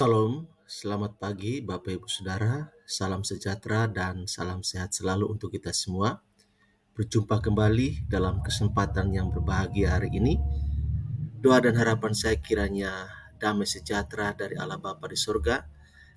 Salam, selamat pagi Bapak Ibu Saudara, salam sejahtera dan salam sehat selalu untuk kita semua. Berjumpa kembali dalam kesempatan yang berbahagia hari ini. Doa dan harapan saya kiranya damai sejahtera dari Allah Bapa di sorga,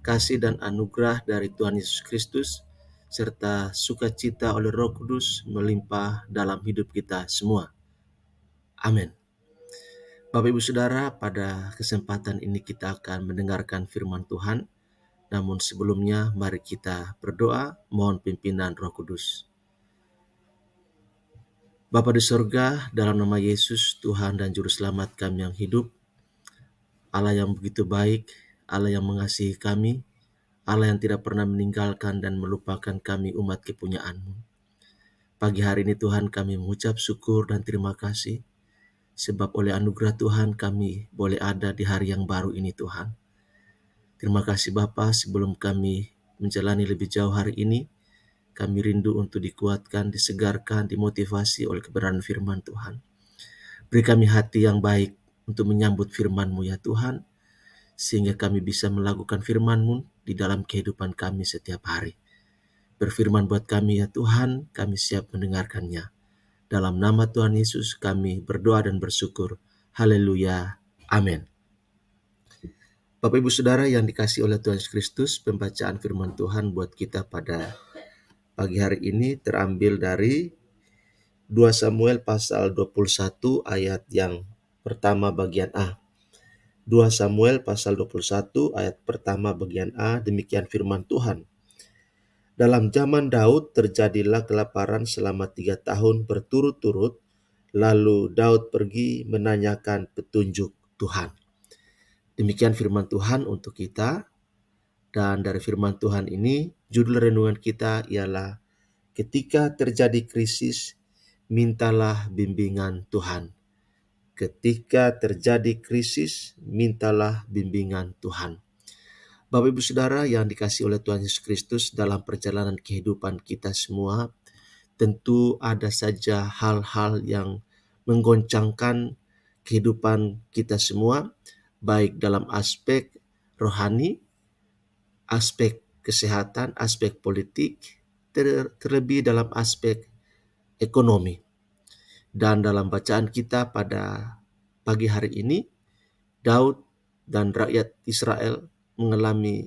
kasih dan anugerah dari Tuhan Yesus Kristus, serta sukacita oleh Roh Kudus melimpah dalam hidup kita semua. Amin. Bapak Ibu Saudara, pada kesempatan ini kita akan mendengarkan firman Tuhan. Namun sebelumnya mari kita berdoa, mohon pimpinan Roh Kudus. Bapa di sorga, dalam nama Yesus, Tuhan dan Juru Selamat kami yang hidup, Allah yang begitu baik, Allah yang mengasihi kami, Allah yang tidak pernah meninggalkan dan melupakan kami umat kepunyaan-Mu. Pagi hari ini Tuhan kami mengucap syukur dan terima kasih, sebab oleh anugerah Tuhan kami boleh ada di hari yang baru ini Tuhan. Terima kasih Bapa, sebelum kami menjalani lebih jauh hari ini, kami rindu untuk dikuatkan, disegarkan, dimotivasi oleh kebenaran firman Tuhan. Beri kami hati yang baik untuk menyambut firman-Mu ya Tuhan, sehingga kami bisa melakukan firman-Mu di dalam kehidupan kami setiap hari. Berfirman buat kami ya Tuhan, kami siap mendengarkannya. Dalam nama Tuhan Yesus kami berdoa dan bersyukur. Haleluya. Amin. Bapak Ibu Saudara yang dikasihi oleh Tuhan Yesus Kristus, pembacaan firman Tuhan buat kita pada pagi hari ini terambil dari 2 Samuel pasal 21 ayat yang pertama bagian A. 2 Samuel pasal 21 ayat pertama bagian A, demikian firman Tuhan. Dalam zaman Daud terjadilah kelaparan selama 3 tahun berturut-turut, lalu Daud pergi menanyakan petunjuk Tuhan. Demikian firman Tuhan untuk kita, dan dari firman Tuhan ini, judul renungan kita ialah ketika terjadi krisis, mintalah bimbingan Tuhan. Ketika terjadi krisis, mintalah bimbingan Tuhan. Bapak Ibu Saudara yang dikasihi oleh Tuhan Yesus Kristus, dalam perjalanan kehidupan kita semua, tentu ada saja hal-hal yang menggoncangkan kehidupan kita semua, baik dalam aspek rohani, aspek kesehatan, aspek politik, terlebih dalam aspek ekonomi. Dan dalam bacaan kita pada pagi hari ini, Daud dan rakyat Israel mengalami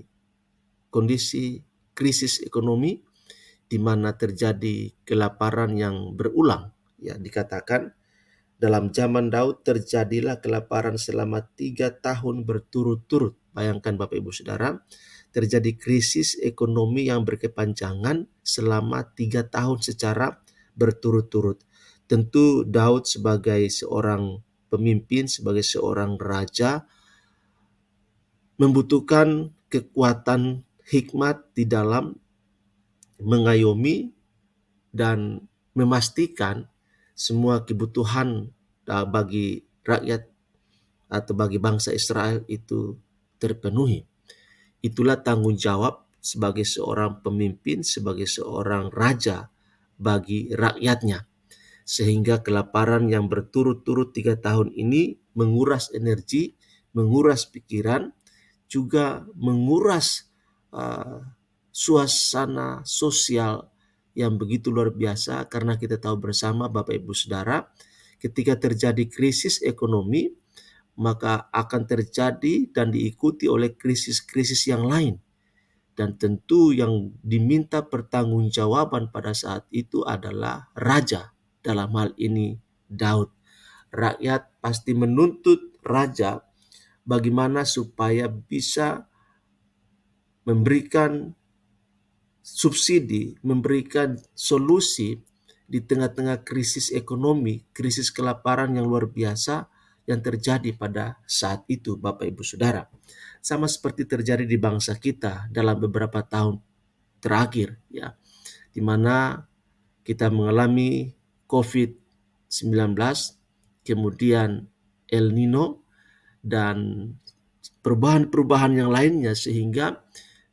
kondisi krisis ekonomi di mana terjadi kelaparan yang berulang. Ya, dikatakan dalam zaman Daud terjadilah kelaparan selama 3 tahun berturut-turut. Bayangkan Bapak Ibu Saudara, terjadi krisis ekonomi yang berkepanjangan selama 3 tahun secara berturut-turut. Tentu Daud sebagai seorang pemimpin, sebagai seorang raja, membutuhkan kekuatan hikmat di dalam mengayomi dan memastikan semua kebutuhan bagi rakyat atau bagi bangsa Israel itu terpenuhi. Itulah tanggung jawab sebagai seorang pemimpin, sebagai seorang raja bagi rakyatnya. Sehingga kelaparan yang berturut-turut 3 tahun ini menguras energi, menguras pikiran, juga menguras suasana sosial yang begitu luar biasa, karena kita tahu bersama Bapak Ibu Saudara, ketika terjadi krisis ekonomi, maka akan terjadi dan diikuti oleh krisis-krisis yang lain. Dan tentu yang diminta pertanggungjawaban pada saat itu adalah raja, dalam hal ini Daud. Rakyat pasti menuntut raja bagaimana supaya bisa memberikan subsidi, memberikan solusi di tengah-tengah krisis ekonomi, krisis kelaparan yang luar biasa yang terjadi pada saat itu, Bapak Ibu Saudara. Sama seperti terjadi di bangsa kita dalam beberapa tahun terakhir, ya, di mana kita mengalami COVID-19, kemudian El Nino, dan perubahan-perubahan yang lainnya, sehingga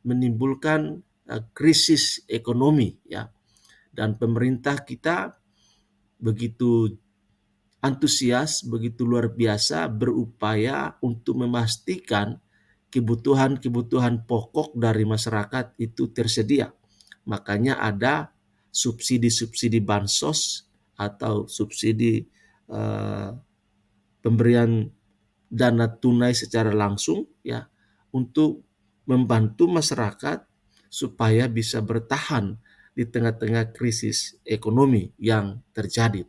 menimbulkan krisis ekonomi, ya. Dan pemerintah kita begitu antusias, begitu luar biasa berupaya untuk memastikan kebutuhan-kebutuhan pokok dari masyarakat itu tersedia. Makanya ada subsidi-subsidi bansos atau subsidi eh, pemberian dana tunai secara langsung ya untuk membantu masyarakat supaya bisa bertahan di tengah-tengah krisis ekonomi yang terjadi.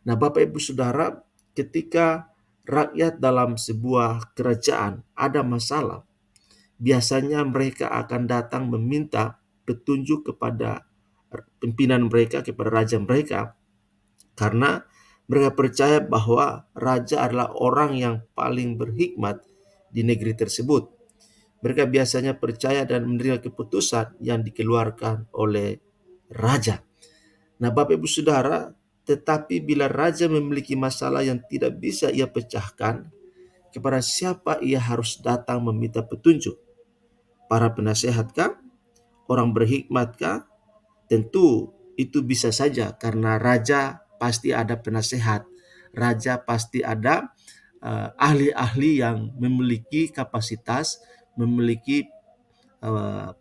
Nah, Bapak Ibu Saudara, ketika rakyat dalam sebuah kerajaan ada masalah, biasanya mereka akan datang meminta petunjuk kepada pimpinan mereka, kepada raja mereka, karena mereka percaya bahwa raja adalah orang yang paling berhikmat di negeri tersebut. Mereka biasanya percaya dan menerima keputusan yang dikeluarkan oleh raja. Nah, Bapak Ibu Saudara, tetapi bila raja memiliki masalah yang tidak bisa ia pecahkan, kepada siapa ia harus datang meminta petunjuk? Para penasehatkah? Orang berhikmatkah? Tentu itu bisa saja karena raja pasti ada penasehat. Raja pasti ada ahli-ahli yang memiliki kapasitas, memiliki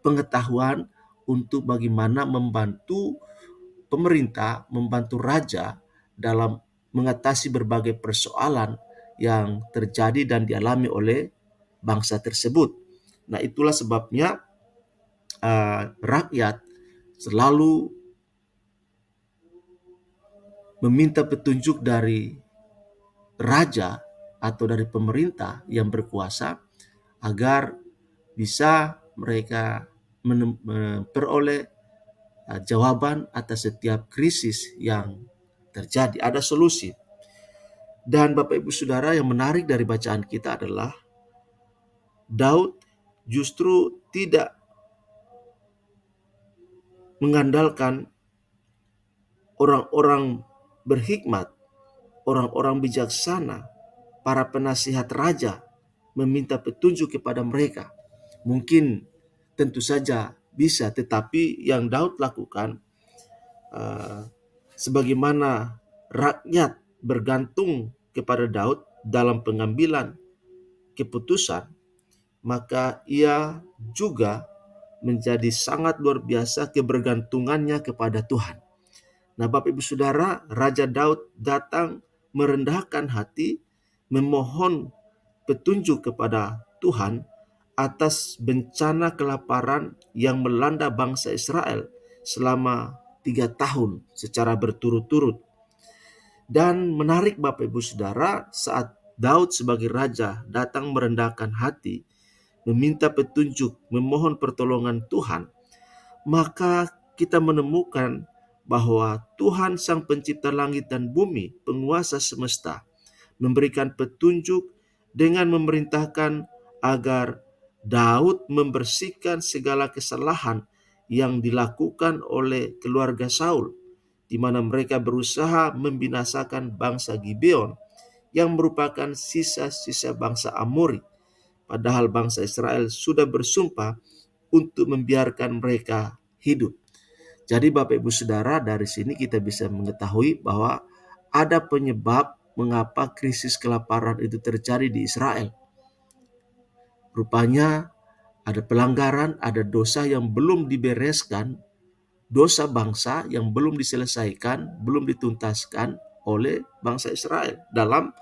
pengetahuan untuk bagaimana membantu pemerintah, membantu raja dalam mengatasi berbagai persoalan yang terjadi dan dialami oleh bangsa tersebut. Nah, itulah sebabnya rakyat selalu meminta petunjuk dari raja atau dari pemerintah yang berkuasa agar bisa mereka memperoleh jawaban atas setiap krisis yang terjadi. Ada solusi. Dan Bapak Ibu Saudara, yang menarik dari bacaan kita adalah Daud justru tidak mengandalkan orang-orang berhikmat, orang-orang bijaksana, para penasihat raja meminta petunjuk kepada mereka. Mungkin tentu saja bisa, tetapi yang Daud lakukan sebagaimana rakyat bergantung kepada Daud dalam pengambilan keputusan, maka ia juga menjadi sangat luar biasa kebergantungannya kepada Tuhan. Nah, Bapak Ibu Saudara, Raja Daud datang merendahkan hati, memohon petunjuk kepada Tuhan atas bencana kelaparan yang melanda bangsa Israel selama 3 tahun secara berturut-turut. Dan menarik Bapak Ibu Saudara, saat Daud sebagai raja datang merendahkan hati, meminta petunjuk, memohon pertolongan Tuhan, maka kita menemukan bahwa Tuhan Sang Pencipta langit dan bumi, penguasa semesta, memberikan petunjuk dengan memerintahkan agar Daud membersihkan segala kesalahan yang dilakukan oleh keluarga Saul, di mana mereka berusaha membinasakan bangsa Gibeon yang merupakan sisa-sisa bangsa Amori. Padahal bangsa Israel sudah bersumpah untuk membiarkan mereka hidup. Jadi Bapak Ibu Saudara, dari sini kita bisa mengetahui bahwa ada penyebab mengapa krisis kelaparan itu terjadi di Israel. Rupanya ada pelanggaran, ada dosa yang belum dibereskan, dosa bangsa yang belum diselesaikan, belum dituntaskan oleh bangsa Israel dalam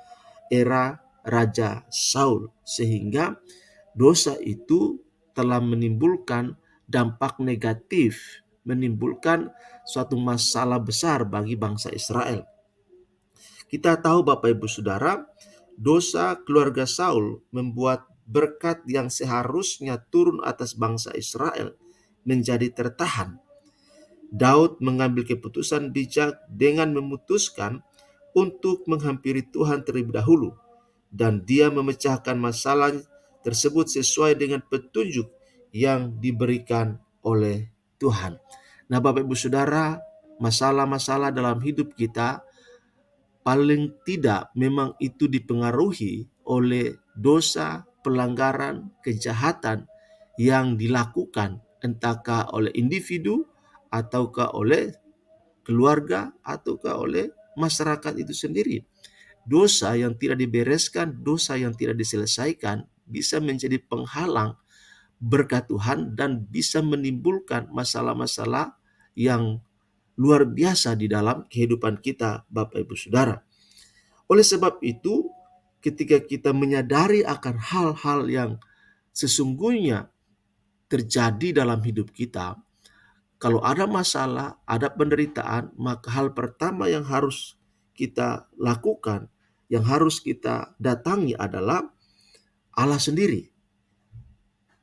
era Raja Saul, sehingga dosa itu telah menimbulkan dampak negatif, menimbulkan suatu masalah besar bagi bangsa Israel. Kita tahu Bapak Ibu Saudara, dosa keluarga Saul membuat berkat yang seharusnya turun atas bangsa Israel menjadi tertahan. Daud mengambil keputusan bijak dengan memutuskan untuk menghampiri Tuhan terlebih dahulu, dan dia memecahkan masalah tersebut sesuai dengan petunjuk yang diberikan oleh Tuhan. Nah, Bapak Ibu Saudara, masalah-masalah dalam hidup kita paling tidak memang itu dipengaruhi oleh dosa, pelanggaran, kejahatan yang dilakukan entahkah oleh individu ataukah oleh keluarga ataukah oleh masyarakat itu sendiri. Dosa yang tidak dibereskan, dosa yang tidak diselesaikan bisa menjadi penghalang berkat Tuhan dan bisa menimbulkan masalah-masalah yang luar biasa di dalam kehidupan kita, Bapak Ibu Saudara. Oleh sebab itu, ketika kita menyadari akan hal-hal yang sesungguhnya terjadi dalam hidup kita, kalau ada masalah, ada penderitaan, maka hal pertama yang harus kita lakukan, yang harus kita datangi adalah Allah sendiri.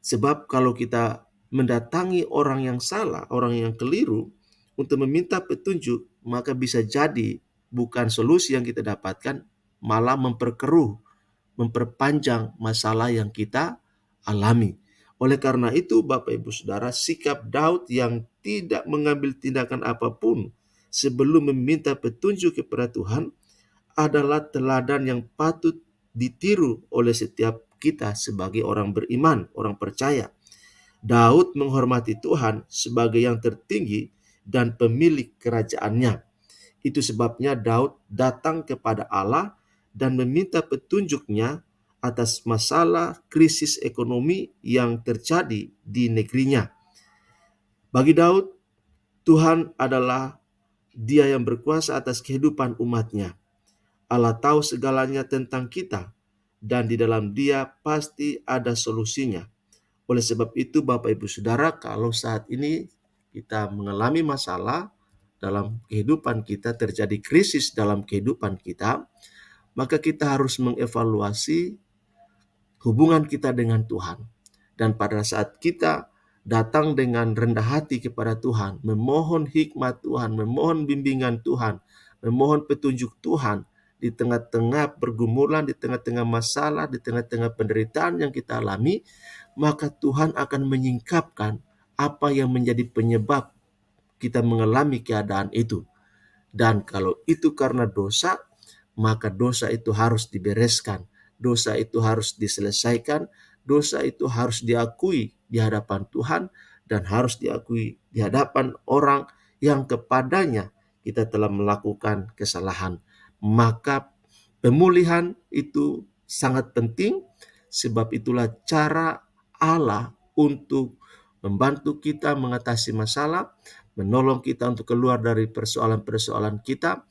Sebab kalau kita mendatangi orang yang salah, orang yang keliru, untuk meminta petunjuk, maka bisa jadi bukan solusi yang kita dapatkan, malah memperkeruh, memperpanjang masalah yang kita alami. Oleh karena itu, Bapak Ibu Saudara, sikap Daud yang tidak mengambil tindakan apapun sebelum meminta petunjuk kepada Tuhan adalah teladan yang patut ditiru oleh setiap kita sebagai orang beriman, orang percaya. Daud menghormati Tuhan sebagai yang tertinggi dan pemilik kerajaannya. Itu sebabnya Daud datang kepada Allah dan meminta petunjuknya atas masalah krisis ekonomi yang terjadi di negerinya. Bagi Daud, Tuhan adalah Dia yang berkuasa atas kehidupan umatnya. Allah tahu segalanya tentang kita, dan di dalam Dia pasti ada solusinya. Oleh sebab itu, Bapak Ibu Saudara, kalau saat ini kita mengalami masalah dalam kehidupan kita, terjadi krisis dalam kehidupan kita, maka kita harus mengevaluasi hubungan kita dengan Tuhan. Dan pada saat kita datang dengan rendah hati kepada Tuhan, memohon hikmat Tuhan, memohon bimbingan Tuhan, memohon petunjuk Tuhan di tengah-tengah pergumulan, di tengah-tengah masalah, di tengah-tengah penderitaan yang kita alami, maka Tuhan akan menyingkapkan apa yang menjadi penyebab kita mengalami keadaan itu. Dan kalau itu karena dosa, maka dosa itu harus dibereskan. Dosa itu harus diselesaikan. Dosa itu harus diakui di hadapan Tuhan dan harus diakui di hadapan orang yang kepadanya kita telah melakukan kesalahan. Maka pemulihan itu sangat penting, sebab itulah cara Allah untuk membantu kita mengatasi masalah, menolong kita untuk keluar dari persoalan-persoalan kita,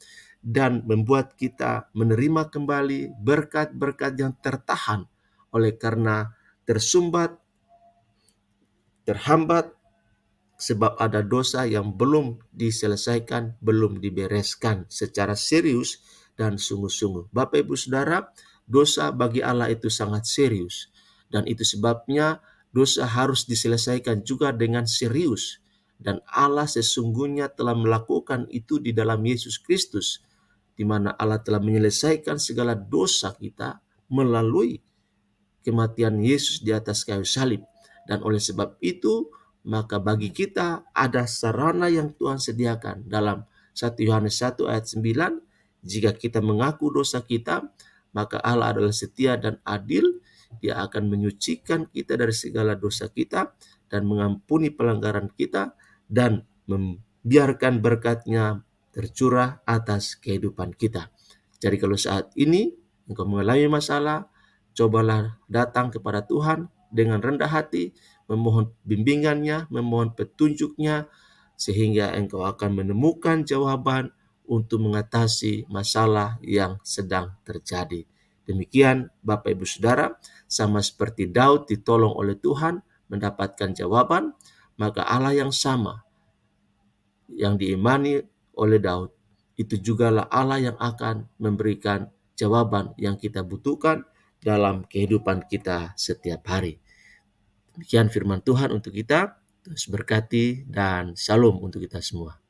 dan membuat kita menerima kembali berkat-berkat yang tertahan oleh karena tersumbat, terhambat, sebab ada dosa yang belum diselesaikan, belum dibereskan secara serius dan sungguh-sungguh. Bapak Ibu Saudara, dosa bagi Allah itu sangat serius. Dan itu sebabnya dosa harus diselesaikan juga dengan serius. Dan Allah sesungguhnya telah melakukan itu di dalam Yesus Kristus, di mana Allah telah menyelesaikan segala dosa kita melalui kematian Yesus di atas kayu salib. Dan oleh sebab itu, maka bagi kita ada sarana yang Tuhan sediakan dalam 1 Yohanes 1 ayat 9, jika kita mengaku dosa kita, maka Allah adalah setia dan adil, Dia akan menyucikan kita dari segala dosa kita dan mengampuni pelanggaran kita dan membiarkan berkat-Nya tercurah atas kehidupan kita. Jadi kalau saat ini engkau mengalami masalah, cobalah datang kepada Tuhan dengan rendah hati, memohon bimbingannya, memohon petunjuknya, sehingga engkau akan menemukan jawaban untuk mengatasi masalah yang sedang terjadi. Demikian Bapak Ibu Saudara, sama seperti Daud ditolong oleh Tuhan mendapatkan jawaban, maka Allah yang sama yang diimani oleh Daud, itu jugalah Allah yang akan memberikan jawaban yang kita butuhkan dalam kehidupan kita setiap hari. Demikian firman Tuhan untuk kita. Terus berkati dan shalom untuk kita semua.